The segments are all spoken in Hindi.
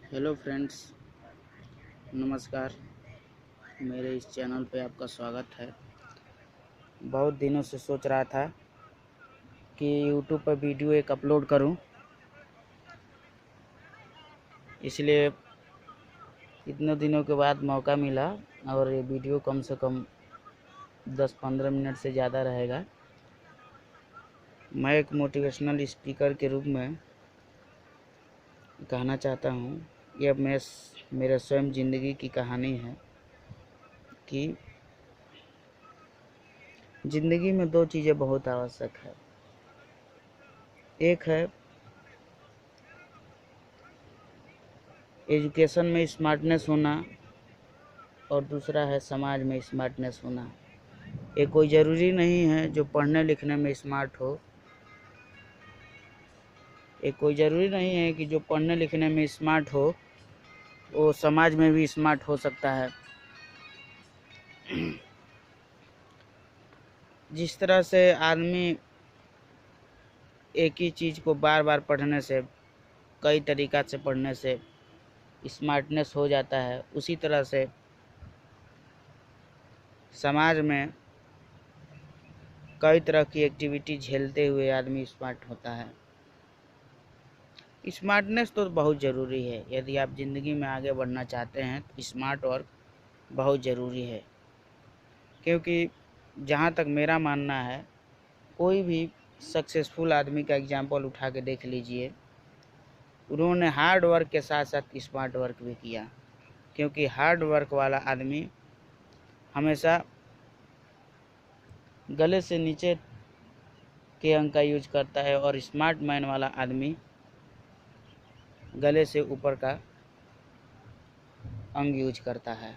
हेलो फ्रेंड्स, नमस्कार। मेरे इस चैनल पे आपका स्वागत है। बहुत दिनों से सोच रहा था कि यूट्यूब पर वीडियो एक अपलोड करूं, इसलिए इतने दिनों के बाद मौका मिला। और ये वीडियो कम से कम 10-15 मिनट से ज़्यादा रहेगा। मैं एक मोटिवेशनल स्पीकर के रूप में कहना चाहता हूं, यह मेरे स्वयं ज़िंदगी की कहानी है कि ज़िंदगी में दो चीज़ें बहुत आवश्यक है। एक है एजुकेशन में स्मार्टनेस होना और दूसरा है समाज में स्मार्टनेस होना। ये कोई ज़रूरी नहीं है जो पढ़ने लिखने में स्मार्ट हो, ये कोई ज़रूरी नहीं है कि जो पढ़ने लिखने में स्मार्ट हो वो समाज में भी स्मार्ट हो सकता है। जिस तरह से आदमी एक ही चीज़ को बार बार पढ़ने से, कई तरीक़ा से पढ़ने से स्मार्टनेस हो जाता है, उसी तरह से समाज में कई तरह की एक्टिविटी झेलते हुए आदमी स्मार्ट होता है। स्मार्टनेस तो बहुत ज़रूरी है। यदि आप ज़िंदगी में आगे बढ़ना चाहते हैं तो स्मार्ट वर्क बहुत ज़रूरी है, क्योंकि जहाँ तक मेरा मानना है, कोई भी सक्सेसफुल आदमी का एग्जाम्पल उठा के देख लीजिए, उन्होंने हार्ड वर्क के साथ साथ स्मार्ट वर्क भी किया। क्योंकि हार्ड वर्क वाला आदमी हमेशा गले से नीचे के अंग का यूज करता है और स्मार्ट मैन वाला आदमी गले से ऊपर का अंग यूज करता है।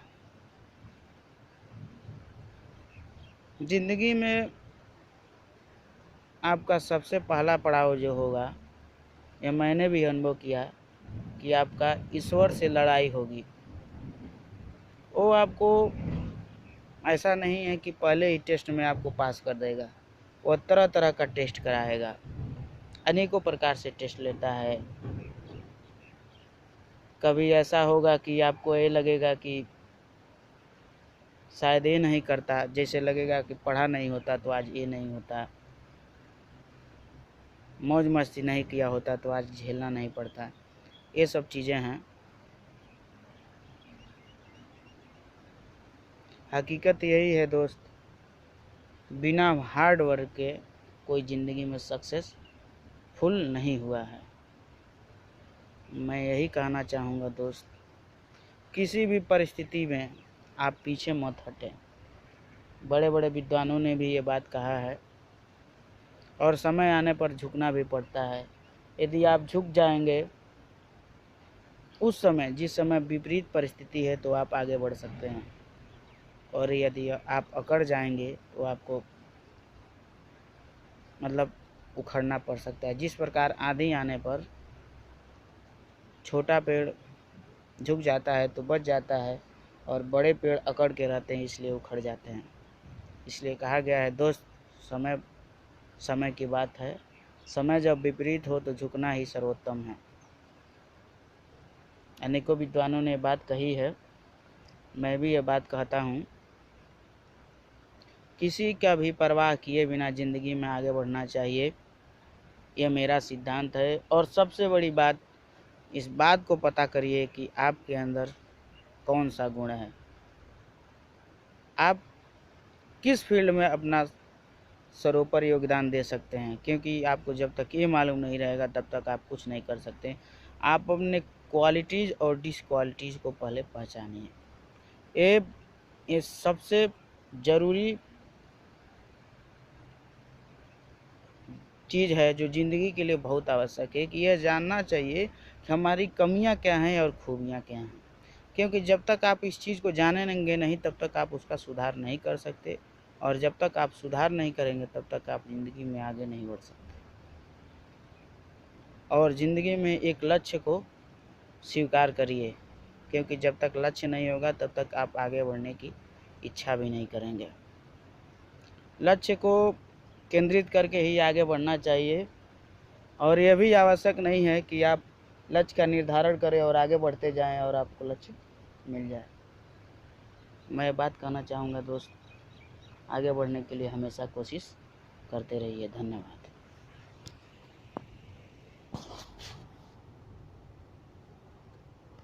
ज़िंदगी में आपका सबसे पहला पड़ाव जो होगा, यह मैंने भी अनुभव किया कि आपका ईश्वर से लड़ाई होगी। वो आपको ऐसा नहीं है कि पहले ही टेस्ट में आपको पास कर देगा, वो तरह तरह का टेस्ट कराएगा, अनेकों प्रकार से टेस्ट लेता है। कभी ऐसा होगा कि आपको ये लगेगा कि शायद ये नहीं करता, जैसे लगेगा कि पढ़ा नहीं होता तो आज ये नहीं होता, मौज मस्ती नहीं किया होता तो आज झेलना नहीं पड़ता। ये सब चीज़ें हैं। हकीकत यही है दोस्त, बिना हार्ड वर्क के कोई ज़िंदगी में सक्सेसफुल नहीं हुआ है। मैं यही कहना चाहूँगा दोस्त, किसी भी परिस्थिति में आप पीछे मत हटें। बड़े बड़े विद्वानों ने भी ये बात कहा है, और समय आने पर झुकना भी पड़ता है। यदि आप झुक जाएंगे उस समय, जिस समय विपरीत परिस्थिति है, तो आप आगे बढ़ सकते हैं। और यदि आप अकड़ जाएंगे तो आपको उखड़ना पड़ सकता है। जिस प्रकार आंधी आने पर छोटा पेड़ झुक जाता है तो बच जाता है, और बड़े पेड़ अकड़ के रहते हैं इसलिए उखड़ जाते हैं। इसलिए कहा गया है दोस्त, समय समय की बात है, समय जब विपरीत हो तो झुकना ही सर्वोत्तम है। अनेकों विद्वानों ने बात कही है, मैं भी ये बात कहता हूँ। किसी का भी परवाह किए बिना ज़िंदगी में आगे बढ़ना चाहिए, यह मेरा सिद्धांत है। और सबसे बड़ी बात, इस बात को पता करिए कि आपके अंदर कौन सा गुण है, आप किस फील्ड में अपना सर्वोपरि योगदान दे सकते हैं। क्योंकि आपको जब तक ये मालूम नहीं रहेगा तब तक आप कुछ नहीं कर सकते। आप अपने क्वालिटीज़ और डिसक्वालिटीज़ को पहले पहचानिए। ये सबसे ज़रूरी चीज़ है जो ज़िंदगी के लिए बहुत आवश्यक है, कि यह जानना चाहिए कि हमारी कमियां क्या हैं और खूबियां क्या हैं। क्योंकि जब तक आप इस चीज़ को जानेंगे नहीं तब तक आप उसका सुधार नहीं कर सकते, और जब तक आप सुधार नहीं करेंगे तब तक आप ज़िंदगी में आगे नहीं बढ़ सकते। और ज़िंदगी में एक लक्ष्य को स्वीकार करिए, क्योंकि जब तक लक्ष्य नहीं होगा तब तक आप आगे बढ़ने की इच्छा भी नहीं करेंगे। लक्ष्य को केंद्रित करके ही आगे बढ़ना चाहिए। और यह भी आवश्यक नहीं है कि आप लक्ष्य का निर्धारण करें और आगे बढ़ते जाएं और आपको लक्ष्य मिल जाए। मैं बात कहना चाहूँगा दोस्त, आगे बढ़ने के लिए हमेशा कोशिश करते रहिए। धन्यवाद।